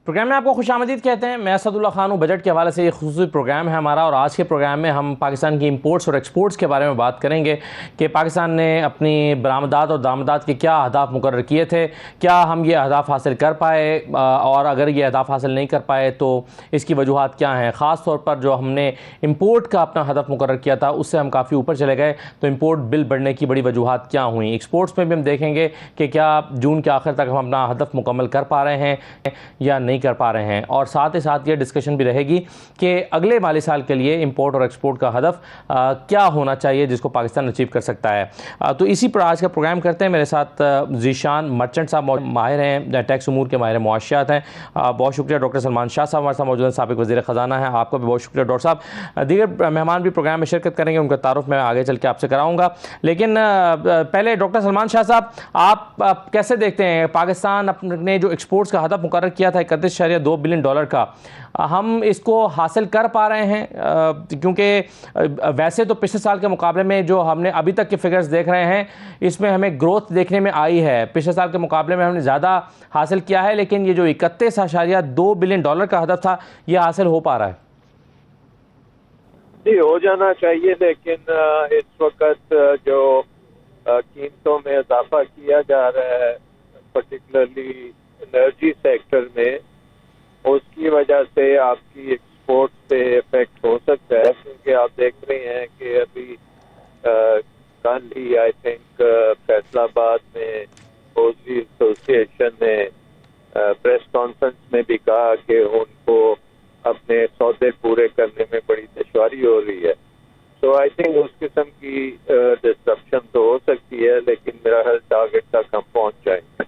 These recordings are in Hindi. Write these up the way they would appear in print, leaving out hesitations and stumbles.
प्रोग्राम में आपको खुशामदीद कहते हैं। मैं असदुल्ला खान हूँ। बजट के हवाले से ये खुसूसी प्रोग्राम है हमारा, और आज के प्रोग्राम में हम पाकिस्तान की इंपोर्ट्स और एक्सपोर्ट्स के बारे में बात करेंगे कि पाकिस्तान ने अपनी बरामदात और दामदात के क्या अहदाफ मुकर्रर किए थे, क्या हम ये अहदाफ हासिल कर पाए, और अगर ये अहदाफ हासिल नहीं कर पाए तो इसकी वजूहात क्या हैं। ख़ास तौर पर जो हमने इम्पोर्ट का अपना हदफ मुकर्रर किया था उससे हम काफ़ी ऊपर चले गए, तो इम्पोर्ट बिल बढ़ने की बड़ी वजूहात क्या हुई। एक्सपोर्ट्स में भी हम देखेंगे कि क्या जून के आखिर तक हम अपना हदफ मुकम्मल कर पा रहे हैं या नहीं कर पा रहे हैं, और साथ ही साथ ये डिस्कशन भी रहेगी कि अगले माली साल के लिए इंपोर्ट और एक्सपोर्ट का हदफ क्या होना चाहिए जिसको पाकिस्तान अचीव कर सकता है। तो इसी पर आज का प्रोग्राम करते हैं। मेरे साथ ज़ीशान मर्चेंट साहब माहिर हैं, टैक्स उमूर के माहिर मुआशियात हैं। बहुत शुक्रिया। डॉक्टर सलमान शाह साहब हमारे साथ मौजूद हैं, साबिक़ वज़ीर ख़ज़ाना है। आपका भी बहुत शुक्रिया डॉक्टर साहब। दीगर मेहमान भी प्रोग्राम में शिरकत करेंगे, उनका तारुफ मैं आगे चल के आपसे कराऊँगा। लेकिन पहले डॉक्टर सलमान शाह साहब, आप कैसे देखते हैं पाकिस्तान अपने जो एक्सपोर्ट्स का हदफ मुकर्रर किया था 31.2 बिलियन डॉलर का, हम इसको हासिल कर पा रहे हैं? क्योंकि वैसे तो पिछले साल के मुकाबले में जो हमने अभी तक के फिगर्स देख रहे हैं इसमें हमें ग्रोथ देखने में आई है। पिछले साल के मुकाबले में हमने ज़्यादा हासिल किया है, लेकिन ये जो 31.2 बिलियन डॉलर का हदफ था ये हासिल हो पा रहा है? जी, हो जाना चाहिए, लेकिन इस वक्त जो कीमतों में इजाफा किया जा रहा है पर्टिकुलरली एनर्जी सेक्टर में, उसकी वजह से आपकी एक्सपोर्ट पे इफेक्ट हो सकता है। क्योंकि आप देख रहे हैं कि अभी कल ही आई थिंक फैसलाबाद में ओजरी एसोसिएशन ने प्रेस कॉन्फ्रेंस में भी कहा कि उनको अपने सौदे पूरे करने में बड़ी दुश्वारी हो रही है। तो आई थिंक उस किस्म की डिस्ट्रप्शन तो हो सकती है, लेकिन मेरा हर टारगेट तक हम पहुंच जाएंगे।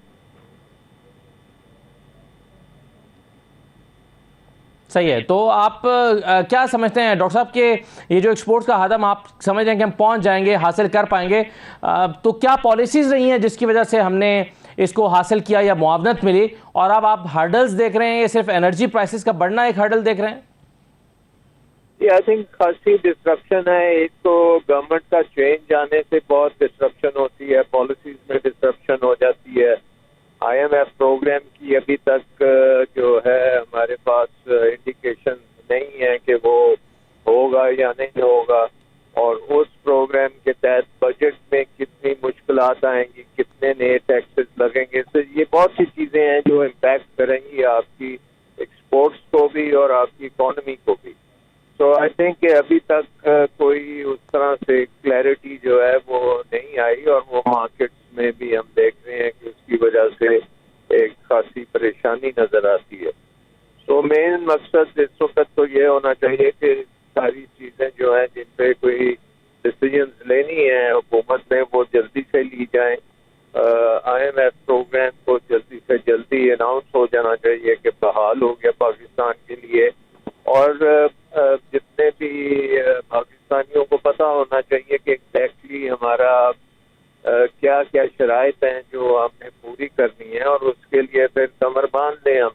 सही है। तो आप क्या समझते हैं डॉक्टर साहब कि ये जो एक्सपोर्ट्स का हदफ आप समझ रहे हैं कि हम पहुंच जाएंगे, हासिल कर पाएंगे, तो क्या पॉलिसीज़ रही हैं जिसकी वजह से हमने इसको हासिल किया या मुआवनत मिली, और अब आप हर्डल्स देख रहे हैं, ये सिर्फ एनर्जी प्राइसेस का बढ़ना एक हर्डल देख रहे हैं? आई थिंक खासी डिस्ट्रप्शन है। एक तो गवर्नमेंट का चेंज आने से बहुत डिस्ट्रप्शन होती है, पॉलिसीज में डिस्ट्रप्शन हो जाती है। IMF प्रोग्राम की अभी तक जो है हमारे पास इंडिकेशन नहीं है कि वो होगा या नहीं होगा, और उस प्रोग्राम के तहत बजट में कितनी मुश्किलात आएंगी, कितने नए टैक्सेस लगेंगे। तो ये बहुत सी चीजें हैं जो इम्पैक्ट करेंगी आपकी एक्सपोर्ट्स को भी और आपकी इकोनॉमी को भी। तो आई थिंक अभी तक कोई उस तरह से क्लैरिटी जो है वो नहीं आई, और वो मार्केट्स में भी हम देख रहे हैं कि उसकी वजह से एक खासी परेशानी नजर आती है। तो मेन मकसद इस वक्त तो ये होना चाहिए कि सारी चीजें जो हैं जिन पे कोई डिसीजंस लेनी है हुकूमत ने, वो जल्दी से ली जाए। IMF प्रोग्राम को जल्दी से जल्दी अनाउंस हो जाना चाहिए कि बहाल हो गया पाकिस्तान के लिए, और जितने भी पाकिस्तानियों को पता होना चाहिए कि एग्जैक्टली हमारा क्या क्या शराइत हैं जो हमने पूरी करनी है, और उसके लिए फिर कमर बांध लें हम।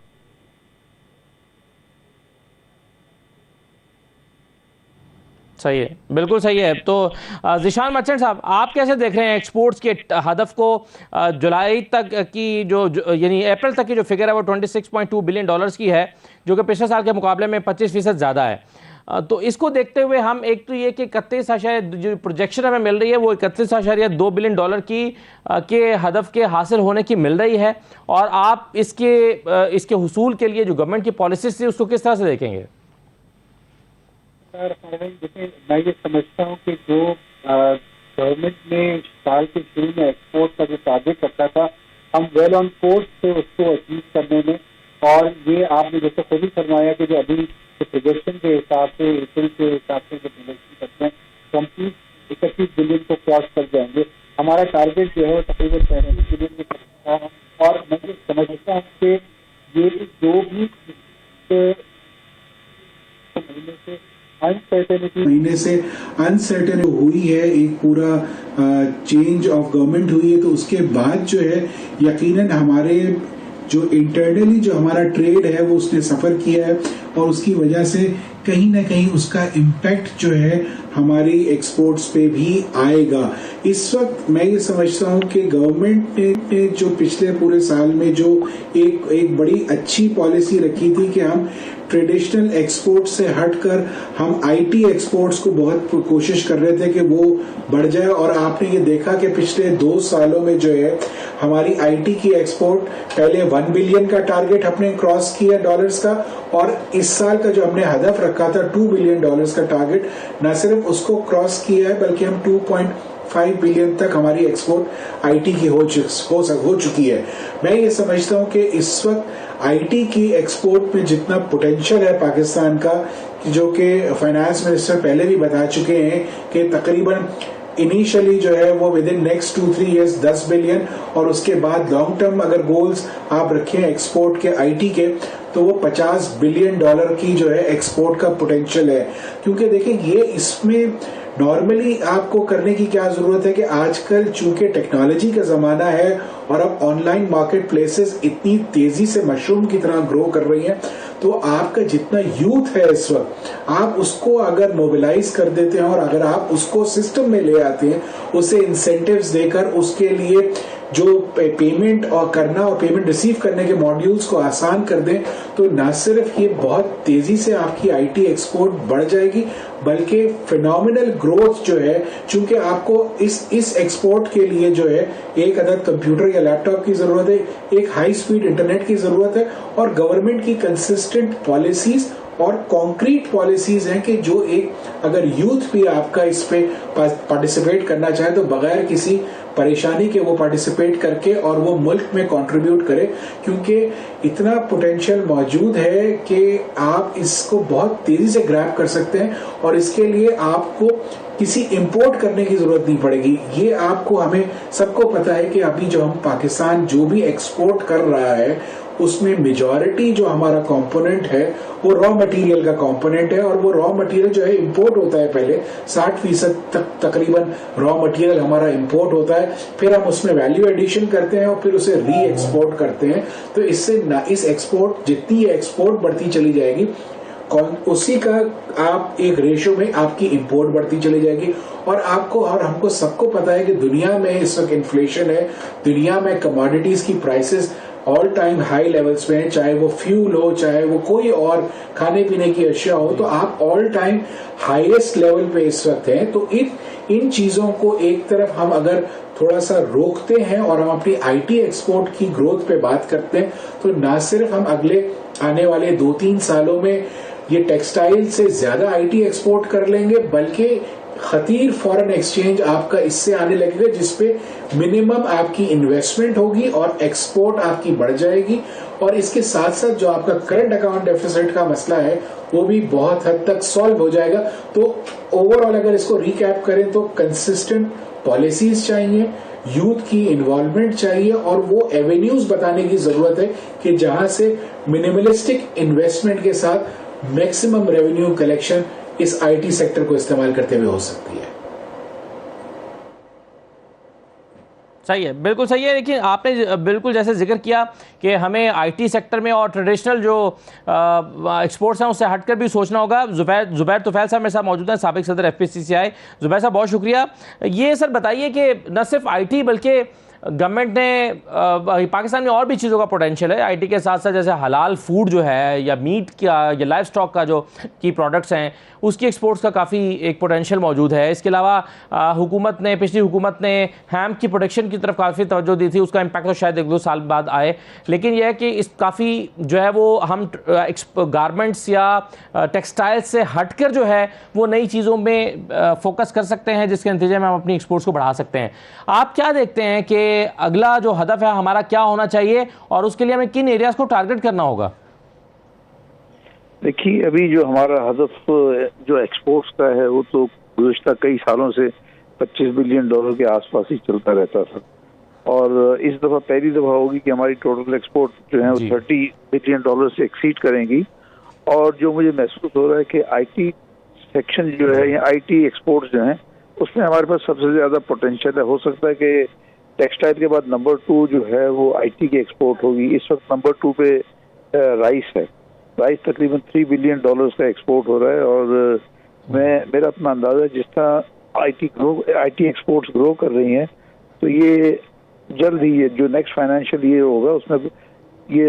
सही है, बिल्कुल सही है। तो ज़ीशान मर्चेंट साहब, आप कैसे देख रहे हैं एक्सपोर्ट्स के हदफ को? जुलाई तक की जो यानी अप्रैल तक की जो फिगर है वो 26.2 बिलियन डॉलर्स की है, जो कि पिछले साल के मुकाबले में 25% ज़्यादा है। तो इसको देखते हुए हम एक तो ये कि 31 जो प्रोजेक्शन हमें मिल रही है वो 31.2 बिलियन डॉलर की के हदफ के हासिल होने की मिल रही है, और आप इसके हुसूल के लिए जो गवर्नमेंट की पॉलिसीज थी उसको किस तरह से देखेंगे? देखिए, मैं ये समझता हूँ कि जो गवर्नमेंट ने साल के शुरू में एक्सपोर्ट का जो टारगेट रखा था, हम वेल ऑन कोर्स थे उसको अचीव करने में। और ये आपने जैसे खुद ही फरमाया कि जो अभी प्रोजेक्शन के हिसाब से, अप्रैल के हिसाब से जो प्रोजेक्शन करते हैं, तो हम 31 बिलियन को क्रॉस कर जाएंगे। हमारा टारगेट जो है तकरीबन 35 बिलियन के सकता है। और मैं ये समझता हूँ कि ये जो भी महीने से अनसर्टेन हुई है, एक पूरा चेंज ऑफ गवर्नमेंट हुई है, तो उसके बाद जो है यकीनन हमारे जो इंटरनली जो हमारा ट्रेड है वो उसने सफर किया है, और उसकी वजह से कहीं ना कहीं उसका इम्पैक्ट जो है हमारी एक्सपोर्ट्स पे भी आएगा। इस वक्त मैं ये समझता हूँ कि गवर्नमेंट ने जो पिछले पूरे साल में जो एक बड़ी अच्छी पॉलिसी रखी थी कि हम ट्रेडिशनल एक्सपोर्ट से हटकर हम आईटी एक्सपोर्ट्स को बहुत कोशिश कर रहे थे कि वो बढ़ जाए, और आपने ये देखा कि पिछले 2 सालों में जो है हमारी आईटी की एक्सपोर्ट पहले 1 बिलियन का टारगेट हमने क्रॉस किया डॉलर्स का, और इस साल का जो हमने हदफ रखा था 2 बिलियन डॉलर्स का टारगेट, न सिर्फ उसको क्रॉस किया है बल्कि हम 2.5 बिलियन तक हमारी एक्सपोर्ट आईटी की हो चुकी है। मैं ये समझता हूँ कि इस वक्त आईटी की एक्सपोर्ट में जितना पोटेंशियल है पाकिस्तान का, जो कि फाइनेंस मिनिस्टर पहले भी बता चुके हैं कि तकरीबन इनिशियली जो है वो with in next 2-3 years 10 billion, और उसके बाद लॉन्ग टर्म अगर गोल्स आप रखें एक्सपोर्ट के आईटी के तो वो 50 बिलियन डॉलर की जो है एक्सपोर्ट का पोटेंशियल है। क्योंकि देखिए ये इसमें नॉर्मली आपको करने की क्या जरूरत है कि आजकल चूंकि टेक्नोलॉजी का जमाना है और अब ऑनलाइन मार्केट प्लेसेस इतनी तेजी से मशरूम की तरह ग्रो कर रही हैं, तो आपका जितना यूथ है इस वक्त आप उसको अगर मोबिलाइज कर देते हैं और अगर आप उसको सिस्टम में ले आते हैं, उसे इंसेंटिव्स देकर उसके लिए जो पेमेंट और करना और पेमेंट रिसीव करने के मॉड्यूल्स को आसान कर दें, तो न सिर्फ ये बहुत तेजी से आपकी आईटी एक्सपोर्ट बढ़ जाएगी बल्कि फिनोमिनल ग्रोथ जो है, चूंकि आपको इस एक्सपोर्ट के लिए जो है एक अदद कंप्यूटर या लैपटॉप की जरूरत है, एक हाई स्पीड इंटरनेट की जरूरत है, और गवर्नमेंट की कंसिस्टेंट पॉलिसीज और कॉन्क्रीट पॉलिसीज हैं कि जो एक अगर यूथ भी आपका इस पे पार्टिसिपेट करना चाहे तो बगैर किसी परेशानी के वो पार्टिसिपेट करके और वो मुल्क में कंट्रीब्यूट करे, क्योंकि इतना पोटेंशियल मौजूद है कि आप इसको बहुत तेजी से ग्रैब कर सकते हैं और इसके लिए आपको किसी इंपोर्ट करने की जरूरत नहीं पड़ेगी। ये आपको हमें सबको पता है कि अभी जो हम पाकिस्तान जो भी एक्सपोर्ट कर रहा है उसमें मेजॉरिटी जो हमारा कंपोनेंट है वो रॉ मटेरियल का कंपोनेंट है, और वो रॉ मटेरियल जो है इंपोर्ट होता है। पहले 60% तक तकरीबन रॉ मटेरियल हमारा इंपोर्ट होता है, फिर हम उसमें वैल्यू एडिशन करते हैं और फिर उसे री एक्सपोर्ट करते हैं। तो इससे इस एक्सपोर्ट जितनी एक्सपोर्ट बढ़ती चली जाएगी उसी का आप एक रेशो में आपकी इंपोर्ट बढ़ती चली जाएगी। और आपको और हमको सबको पता है कि दुनिया में इस वक्त इन्फ्लेशन है, दुनिया में कमोडिटीज की prices all time high levels पे हैं, चाहे वो फ्यूल हो चाहे वो कोई और खाने पीने की अशिया हो, तो आप ऑल टाइम हाईएस्ट लेवल पे इस वक्त हैं। तो इन चीजों को एक तरफ हम अगर थोड़ा सा रोकते हैं और हम अपनी आईटी एक्सपोर्ट की ग्रोथ पे बात करते हैं, तो ना सिर्फ हम अगले आने वाले 2-3 सालों में ये टेक्सटाइल से ज्यादा आईटी एक्सपोर्ट कर लेंगे, बल्कि खतीर फॉरेन एक्सचेंज आपका इससे आने लगेगा जिसपे मिनिमम आपकी इन्वेस्टमेंट होगी और एक्सपोर्ट आपकी बढ़ जाएगी। और इसके साथ साथ जो आपका करंट अकाउंट डेफिसिट का मसला है वो भी बहुत हद तक सॉल्व हो जाएगा। तो ओवरऑल अगर इसको रिकैप करें तो कंसिस्टेंट पॉलिसीज चाहिए, यूथ की इन्वॉल्वमेंट चाहिए, और वो एवेन्यूज बताने की जरूरत है कि जहां से मिनिमलिस्टिक इन्वेस्टमेंट के साथ मैक्सिमम रेवेन्यू कलेक्शन इस आईटी सेक्टर को इस्तेमाल करते हुए हो सकती है। सही है, बिल्कुल सही है। लेकिन आपने बिल्कुल जैसे जिक्र किया कि हमें आईटी सेक्टर में और ट्रेडिशनल जो एक्सपोर्ट्स हैं उससे हटकर भी सोचना होगा। जुबैर तुफैल साहब मेरे साथ मौजूद हैं, साबिक सदर एफपीसीसीआई। जुबैर साहब बहुत शुक्रिया। ये सर बताइए कि न सिर्फ आईटी बल्कि गवर्नमेंट ने पाकिस्तान में और भी चीज़ों का पोटेंशियल है आईटी के साथ साथ, जैसे हलाल फूड जो है या मीट का या लाइव स्टॉक का जो की प्रोडक्ट्स हैं उसकी एक्सपोर्ट्स का काफ़ी एक पोटेंशियल मौजूद है। इसके अलावा पिछली हुकूमत ने हैम की प्रोडक्शन की तरफ काफ़ी तवज्जो दी थी, उसका इम्पैक्ट तो शायद 1-2 साल बाद आए, लेकिन यह है कि इस काफ़ी जो है वो हम गारमेंट्स या टेक्सटाइल से हटकर जो है वो नई चीज़ों में फोकस कर सकते हैं जिसके नतीजे में हम अपनी एक्सपोर्ट्स को बढ़ा सकते हैं। आप क्या देखते हैं कि अगला जो हदफ है हमारा क्या होना चाहिए और उसके लिए हमें किन एरियाज को टारगेट करना होगा? देखिए, अभी जो हमारा हदफ जो एक्सपोर्ट्स का है वो तो गुज़िश्ता कई सालों से 25 बिलियन डॉलर के आसपास ही चलता रहता था, और इस दफा पहली दफा होगी कि हमारी टोटल एक्सपोर्ट जो है वो 30 बिलियन डॉलर से एक्सीड करेंगी। और जो मुझे महसूस हो रहा है कि आईटी सेक्शन जो है या आईटी एक्सपोर्ट्स जो है उसमें हमारे पास सबसे ज्यादा पोटेंशियल है। हो सकता है कि टेक्सटाइल के बाद नंबर 2 जो है वो आईटी की एक्सपोर्ट होगी। इस वक्त नंबर 2 पे राइस है, प्राइस तकरीबन $3 बिलियन का एक्सपोर्ट हो रहा है। और मेरा अपना अंदाजा जिस तरह आईटी एक्सपोर्ट्स ग्रो कर रही हैं, तो ये जल्द ही ये जो नेक्स्ट फाइनेंशियल ईयर होगा उसमें ये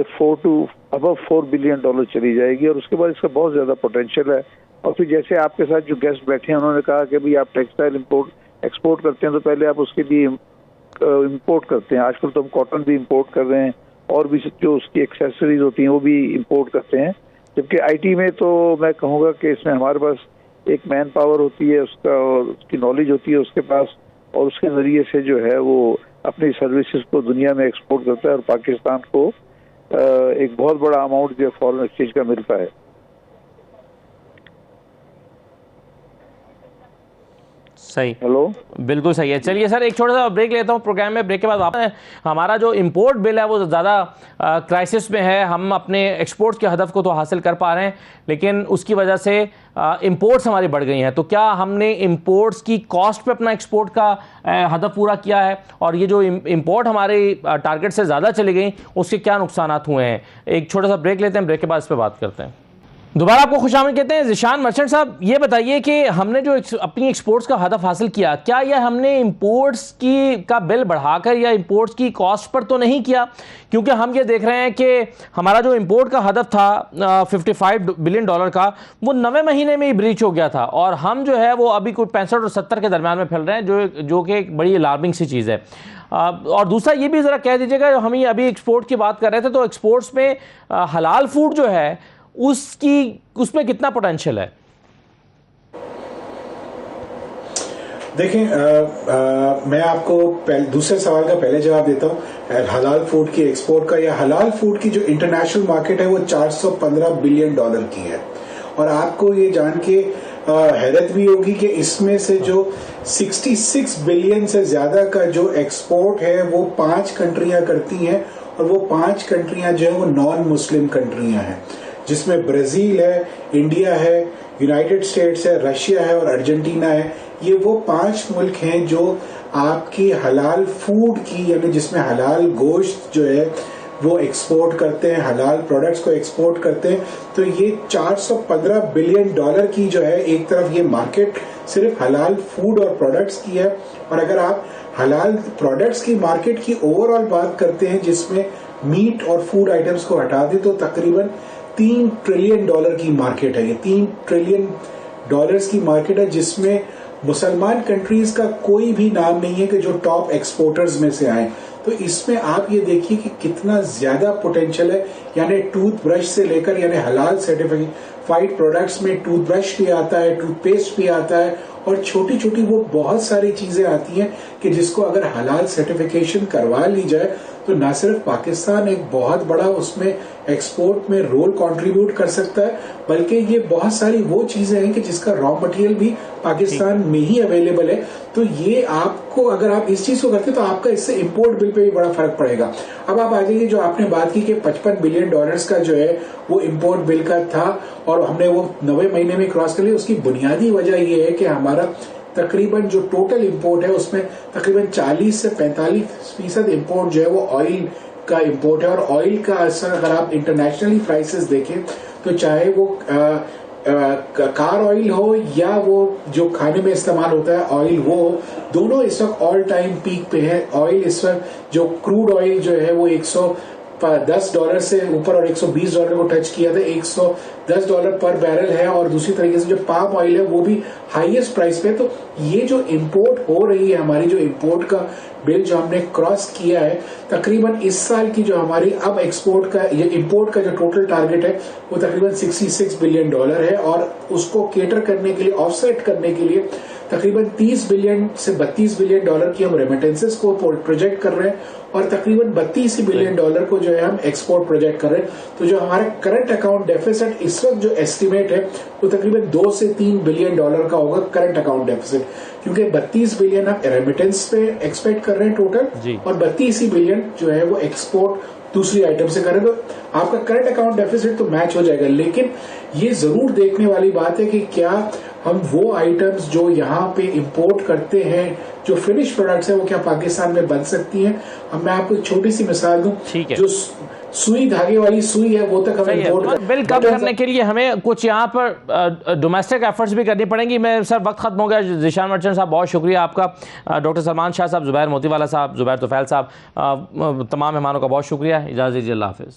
अबव $4 बिलियन चली जाएगी, और उसके बाद इसका बहुत ज़्यादा पोटेंशियल है। और फिर जैसे आपके साथ जो गेस्ट बैठे हैं उन्होंने कहा कि भाई आप टेक्सटाइल एक्सपोर्ट करते हैं तो पहले आप उसके लिए इंपोर्ट करते हैं। आजकल तो हम कॉटन भी इंपोर्ट कर रहे हैं, और भी जो उसकी एक्सेसरीज होती हैं वो भी इंपोर्ट करते हैं। जबकि आईटी में तो मैं कहूँगा कि इसमें हमारे पास एक मैन पावर होती है, उसकी नॉलेज होती है उसके पास, और उसके ज़रिए से जो है वो अपनी सर्विसेज को दुनिया में एक्सपोर्ट करता है, और पाकिस्तान को एक बहुत बड़ा अमाउंट जो फॉरेन एक्सचेंज का मिलता है। सही, हेलो, बिल्कुल सही है। चलिए सर, एक छोटा सा ब्रेक लेता हूँ प्रोग्राम में। ब्रेक के बाद वापस हमारा जो इंपोर्ट बिल है वो ज़्यादा क्राइसिस में है। हम अपने एक्सपोर्ट्स के हदफ को तो हासिल कर पा रहे हैं, लेकिन उसकी वजह से इंपोर्ट्स हमारी बढ़ गई हैं। तो क्या हमने इंपोर्ट्स की कॉस्ट पे अपना एक्सपोर्ट का हदफ पूरा किया है, और ये जो इंपोर्ट हमारे टारगेट से ज़्यादा चली गई उसके क्या नुकसान हुए हैं? एक छोटा सा ब्रेक लेते हैं, ब्रेक के बाद इस पर बात करते हैं। दोबारा आपको खुशामद कहते हैं। ज़िशान मर्चेंट साहब, ये बताइए कि हमने जो अपनी एक्सपोर्ट्स का हदफ हासिल किया, क्या यह हमने इंपोर्ट्स का बिल बढ़ाकर या इंपोर्ट्स की कॉस्ट पर तो नहीं किया? क्योंकि हम ये देख रहे हैं कि हमारा जो इंपोर्ट का हदफ था $55 बिलियन का, वो 9वें महीने में ही ब्रीच हो गया था, और हम जो है वो अभी कोई 65 और 70 के दरमियान में फैल रहे हैं, जो कि एक बड़ी अलार्मिंग सी चीज़ है। और दूसरा ये भी ज़रा कह दीजिएगा, हम ये अभी एक्सपोर्ट की बात कर रहे थे, तो एक्सपोर्ट्स में हलाल फूड जो है उसमें कितना पोटेंशियल है? देखें, मैं आपको दूसरे सवाल का पहले जवाब देता हूं। हलाल फूड की एक्सपोर्ट का, या हलाल फूड की जो इंटरनेशनल मार्केट है वो $415 बिलियन की है। और आपको ये जान के हैरत भी होगी कि इसमें से जो 66 बिलियन से ज्यादा का जो एक्सपोर्ट है वो 5 कंट्रियां करती हैं, और वो 5 कंट्रियां जो है वो नॉन मुस्लिम कंट्रियां हैं, जिसमें ब्राजील है, इंडिया है, यूनाइटेड स्टेट्स है, रशिया है और अर्जेंटीना है। ये वो 5 मुल्क हैं जो आपकी हलाल फूड की, यानी जिसमें हलाल गोश्त जो है वो एक्सपोर्ट करते हैं, हलाल प्रोडक्ट्स को एक्सपोर्ट करते हैं। तो ये $415 बिलियन की जो है, एक तरफ ये मार्केट सिर्फ हलाल फूड और प्रोडक्ट्स की है, और अगर आप हलाल प्रोडक्ट्स की मार्केट की ओवरऑल बात करते हैं जिसमें मीट और फूड आइटम्स को हटा दें, तो तकरीबन $3 ट्रिलियन की मार्केट है। ये $3 ट्रिलियन की मार्केट है, जिसमें मुसलमान कंट्रीज का कोई भी नाम नहीं है कि जो टॉप एक्सपोर्टर्स में से आए। तो इसमें आप ये देखिए कि कितना ज्यादा पोटेंशियल है। यानी टूथब्रश से लेकर, यानी हलाल सर्टिफाइड प्रोडक्ट्स में टूथब्रश भी आता है, टूथपेस्ट भी आता है, और छोटी छोटी वो बहुत सारी चीजें आती हैं कि जिसको अगर हलाल सर्टिफिकेशन करवा ली जाए तो न सिर्फ पाकिस्तान एक बहुत बड़ा उसमें एक्सपोर्ट में रोल कंट्रीब्यूट कर सकता है, बल्कि ये बहुत सारी वो चीजें हैं कि जिसका रॉ मटेरियल भी पाकिस्तान में ही अवेलेबल है। तो ये आपको, अगर आप इस चीज को करते तो आपका इससे इंपोर्ट बिल पे भी बड़ा फर्क पड़ेगा। अब आप आ जाइए, जो आपने बात की कि $55 बिलियन का जो है वो इंपोर्ट बिल का था, और हमने वो 9वें महीने में क्रॉस कर लिया। उसकी बुनियादी वजह ये है कि हमारा तकरीबन जो टोटल इंपोर्ट है उसमें तकरीबन 40 से 45% इंपोर्ट जो है वो ऑयल का इंपोर्ट है। और ऑयल का असर अगर आप इंटरनेशनली प्राइसेस देखें तो चाहे वो कार ऑयल हो या वो जो खाने में इस्तेमाल होता है ऑयल, वो दोनों इस वक्त ऑल टाइम पीक पे है। ऑयल इस वक्त जो क्रूड ऑयल जो है वो $110 से ऊपर और $120 को टच किया था, $110 पर बैरल है। और दूसरी तरीके से जो पाम ऑयल है वो भी हाईएस्ट प्राइस पे। तो ये जो इंपोर्ट हो रही है, हमारी जो इंपोर्ट का बिल जो हमने क्रॉस किया है, तकरीबन इस साल की जो हमारी अब एक्सपोर्ट का, ये इंपोर्ट का जो टोटल टारगेट है वो तकरीबन $66 बिलियन है, और उसको केटर करने के लिए, ऑफसेट करने के लिए तकरीबन $30 बिलियन से $32 बिलियन की हम रेमिटेंसेस को प्रोजेक्ट कर रहे हैं, और तकरीबन $32 बिलियन को जो है हम एक्सपोर्ट प्रोजेक्ट कर रहे हैं। तो जो हमारा करंट अकाउंट डेफिसिट इस वक्त जो एस्टिमेट है वो तकरीबन $2 से $3 बिलियन का होगा करंट अकाउंट डेफिसिट, क्योंकि 32 बिलियन हम रेमिटेंस पे एक्सपेक्ट कर रहे हैं टोटल, और 32 बिलियन जो है वो एक्सपोर्ट दूसरी आइटम से करें। तो आपका करंट अकाउंट डेफिसिट तो मैच हो जाएगा। लेकिन ये जरूर देखने वाली बात है कि क्या हम वो आइटम्स जो यहाँ पे इंपोर्ट करते हैं, जो फिनिश प्रोडक्ट्स है, वो क्या पाकिस्तान में बन सकती हैं। अब मैं आपको एक छोटी सी मिसाल दूं, सुई धागे वाली सुई है वो तक हमें सही है। इम्पोर्ट बिल कम करने के लिए हमें कुछ यहाँ पर डोमेस्टिक एफर्ट्स भी करनी पड़ेंगी। मैं सर वक्त खत्म हो गया। ज़ीशान मर्चेंट साहब बहुत शुक्रिया आपका, डॉक्टर सलमान शाह साहब, ज़ुबैर मोतीवाला साहब, ज़ुबैर तुफैल साहब, तमाम मेहमानों का बहुत शुक्रिया। इजाज़त दीजिए, अल्लाह हाफ़िज़।